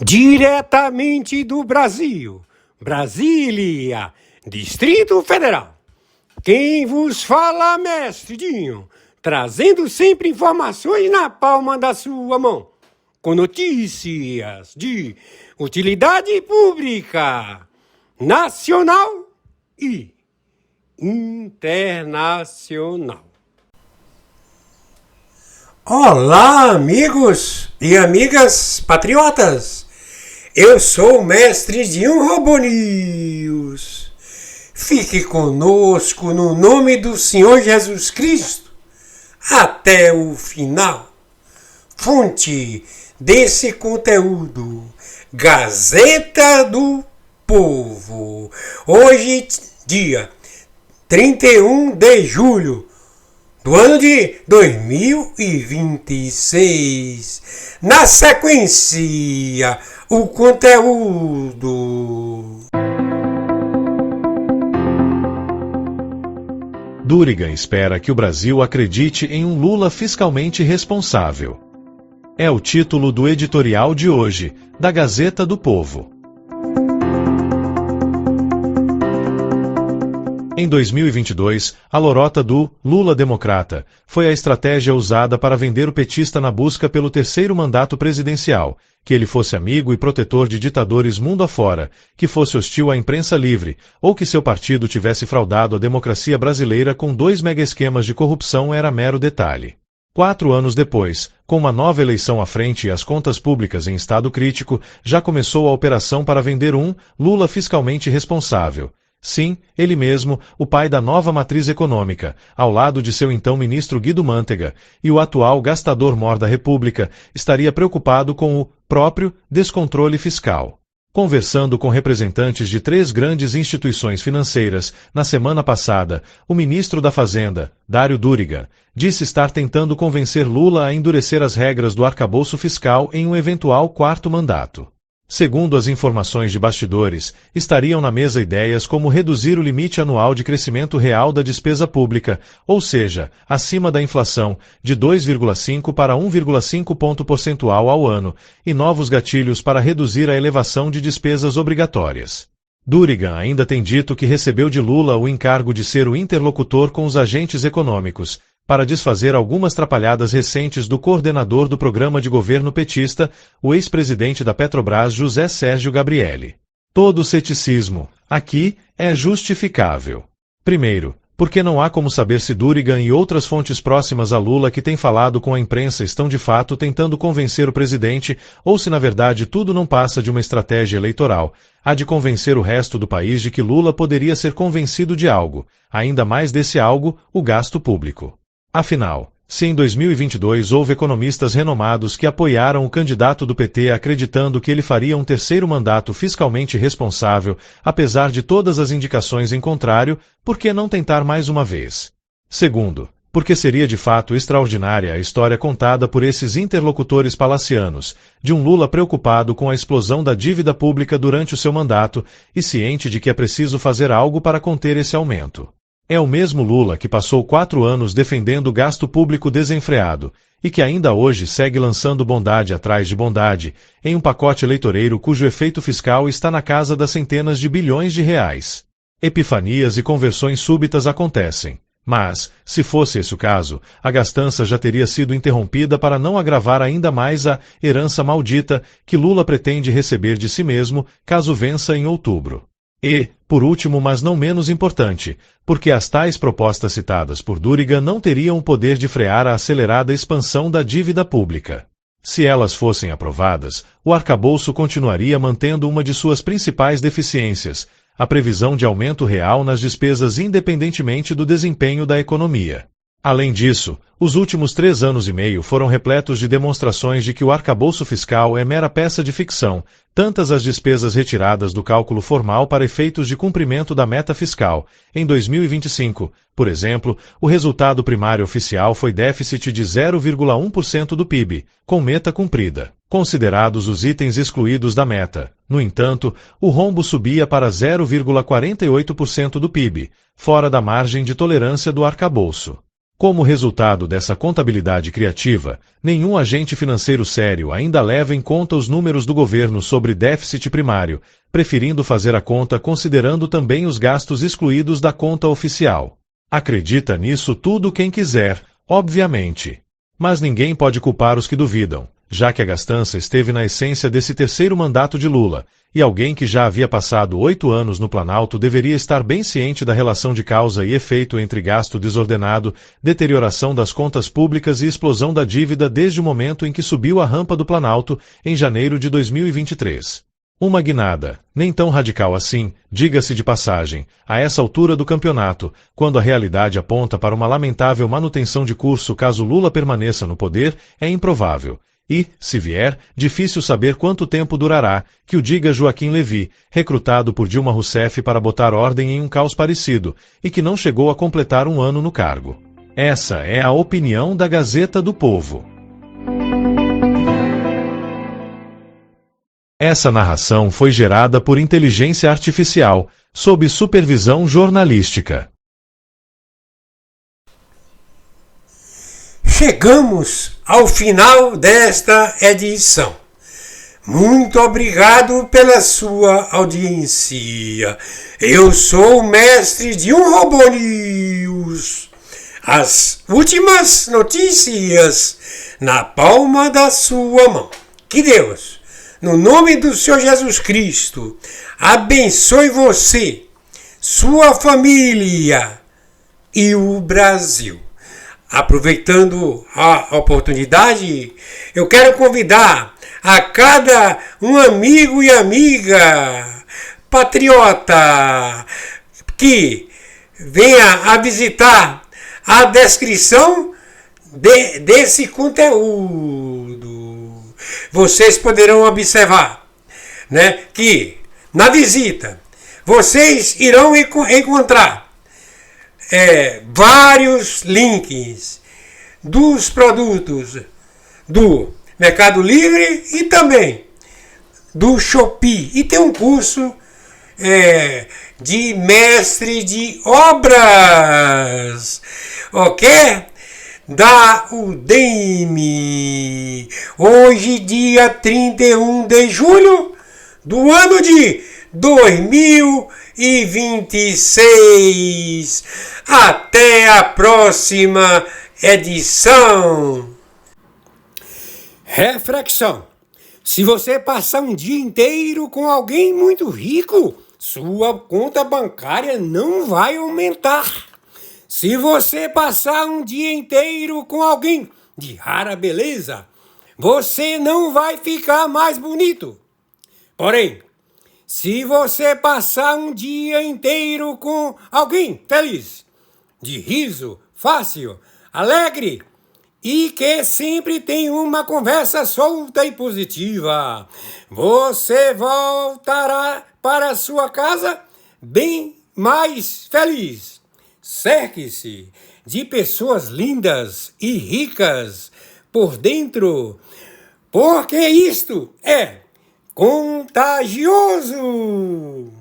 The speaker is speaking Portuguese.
Diretamente do Brasil, Brasília, Distrito Federal. Quem vos fala, mestre Dinho, trazendo sempre informações na palma da sua mão, com notícias de utilidade pública, nacional e internacional. Olá, amigos e amigas patriotas! Eu sou o mestre Dinho Robo News. Fique conosco no nome do Senhor Jesus Cristo até o final. Fonte desse conteúdo: Gazeta do Povo. Hoje, dia 31 de julho do ano de 2026. Na sequência, o conteúdo. Duriga espera que o Brasil acredite em um Lula fiscalmente responsável. É o título do editorial de hoje, da Gazeta do Povo. Em 2022, a lorota do Lula democrata foi a estratégia usada para vender o petista na busca pelo terceiro mandato presidencial, que ele fosse amigo e protetor de ditadores mundo afora, que fosse hostil à imprensa livre, ou que seu partido tivesse fraudado a democracia brasileira com 2 mega-esquemas de corrupção era mero detalhe. 4 anos depois, com uma nova eleição à frente e as contas públicas em estado crítico, já começou a operação para vender um Lula fiscalmente responsável. Sim, ele mesmo, o pai da nova matriz econômica, ao lado de seu então ministro Guido Mantega, e o atual gastador-mor da República, estaria preocupado com o próprio descontrole fiscal. Conversando com representantes de 3 grandes instituições financeiras, na semana passada, o ministro da Fazenda, Dário Duriga, disse estar tentando convencer Lula a endurecer as regras do arcabouço fiscal em um eventual 4º mandato. Segundo as informações de bastidores, estariam na mesa ideias como reduzir o limite anual de crescimento real da despesa pública, ou seja, acima da inflação, de 2,5 para 1,5 ponto percentual ao ano, e novos gatilhos para reduzir a elevação de despesas obrigatórias. Duriga ainda tem dito que recebeu de Lula o encargo de ser o interlocutor com os agentes econômicos, para desfazer algumas trapalhadas recentes do coordenador do programa de governo petista, o ex-presidente da Petrobras José Sérgio Gabrielli. Todo o ceticismo, aqui, é justificável. Primeiro, porque não há como saber se Duriga e outras fontes próximas a Lula que têm falado com a imprensa estão de fato tentando convencer o presidente, ou se na verdade tudo não passa de uma estratégia eleitoral, a de convencer o resto do país de que Lula poderia ser convencido de algo, ainda mais desse algo, o gasto público. Afinal, se em 2022 houve economistas renomados que apoiaram o candidato do PT acreditando que ele faria um terceiro mandato fiscalmente responsável, apesar de todas as indicações em contrário, por que não tentar mais uma vez? Segundo, porque seria de fato extraordinária a história contada por esses interlocutores palacianos, de um Lula preocupado com a explosão da dívida pública durante o seu mandato e ciente de que é preciso fazer algo para conter esse aumento. É o mesmo Lula que passou 4 anos defendendo o gasto público desenfreado, e que ainda hoje segue lançando bondade atrás de bondade, em um pacote eleitoreiro cujo efeito fiscal está na casa das centenas de bilhões de reais. Epifanias e conversões súbitas acontecem. Mas, se fosse esse o caso, a gastança já teria sido interrompida para não agravar ainda mais a herança maldita que Lula pretende receber de si mesmo, caso vença em outubro. E, por último mas não menos importante, porque as tais propostas citadas por Duriga não teriam o poder de frear a acelerada expansão da dívida pública. Se elas fossem aprovadas, o arcabouço continuaria mantendo uma de suas principais deficiências, a previsão de aumento real nas despesas independentemente do desempenho da economia. Além disso, os últimos 3 anos e meio foram repletos de demonstrações de que o arcabouço fiscal é mera peça de ficção, tantas as despesas retiradas do cálculo formal para efeitos de cumprimento da meta fiscal. Em 2025, por exemplo, o resultado primário oficial foi déficit de 0,1% do PIB, com meta cumprida. Considerados os itens excluídos da meta, no entanto, o rombo subia para 0,48% do PIB, fora da margem de tolerância do arcabouço. Como resultado dessa contabilidade criativa, nenhum agente financeiro sério ainda leva em conta os números do governo sobre déficit primário, preferindo fazer a conta considerando também os gastos excluídos da conta oficial. Acredita nisso tudo quem quiser, obviamente. Mas ninguém pode culpar os que duvidam, já que a gastança esteve na essência desse terceiro mandato de Lula, e alguém que já havia passado 8 anos no Planalto deveria estar bem ciente da relação de causa e efeito entre gasto desordenado, deterioração das contas públicas e explosão da dívida desde o momento em que subiu a rampa do Planalto, em janeiro de 2023. Uma guinada, nem tão radical assim, diga-se de passagem, a essa altura do campeonato, quando a realidade aponta para uma lamentável manutenção de curso caso Lula permaneça no poder, é improvável. E, se vier, difícil saber quanto tempo durará, que o diga Joaquim Levy, recrutado por Dilma Rousseff para botar ordem em um caos parecido, e que não chegou a completar um ano no cargo. Essa é a opinião da Gazeta do Povo. Essa narração foi gerada por inteligência artificial, sob supervisão jornalística. Chegamos ao final desta edição. Muito obrigado pela sua audiência. Eu sou o mestre de um Robô News. As últimas notícias na palma da sua mão. Que Deus, no nome do Senhor Jesus Cristo, abençoe você, sua família e o Brasil. Aproveitando a oportunidade, eu quero convidar a cada um amigo e amiga patriota que venha a visitar a descrição desse conteúdo. Vocês poderão observar, né, que na visita vocês irão encontrar vários links dos produtos do Mercado Livre e também do Shopee. E tem um curso de mestre de obras, ok? Da Udemy. Hoje, dia 31 de julho do ano de 2026. Até a próxima edição. Reflexão. Se você passar um dia inteiro com alguém muito rico, sua conta bancária não vai aumentar. Se você passar um dia inteiro com alguém de rara beleza, você não vai ficar mais bonito. Porém, se você passar um dia inteiro com alguém feliz, de riso, fácil, alegre e que sempre tem uma conversa solta e positiva, você voltará para sua casa bem mais feliz. Cerque-se de pessoas lindas e ricas por dentro, porque isto é contagioso!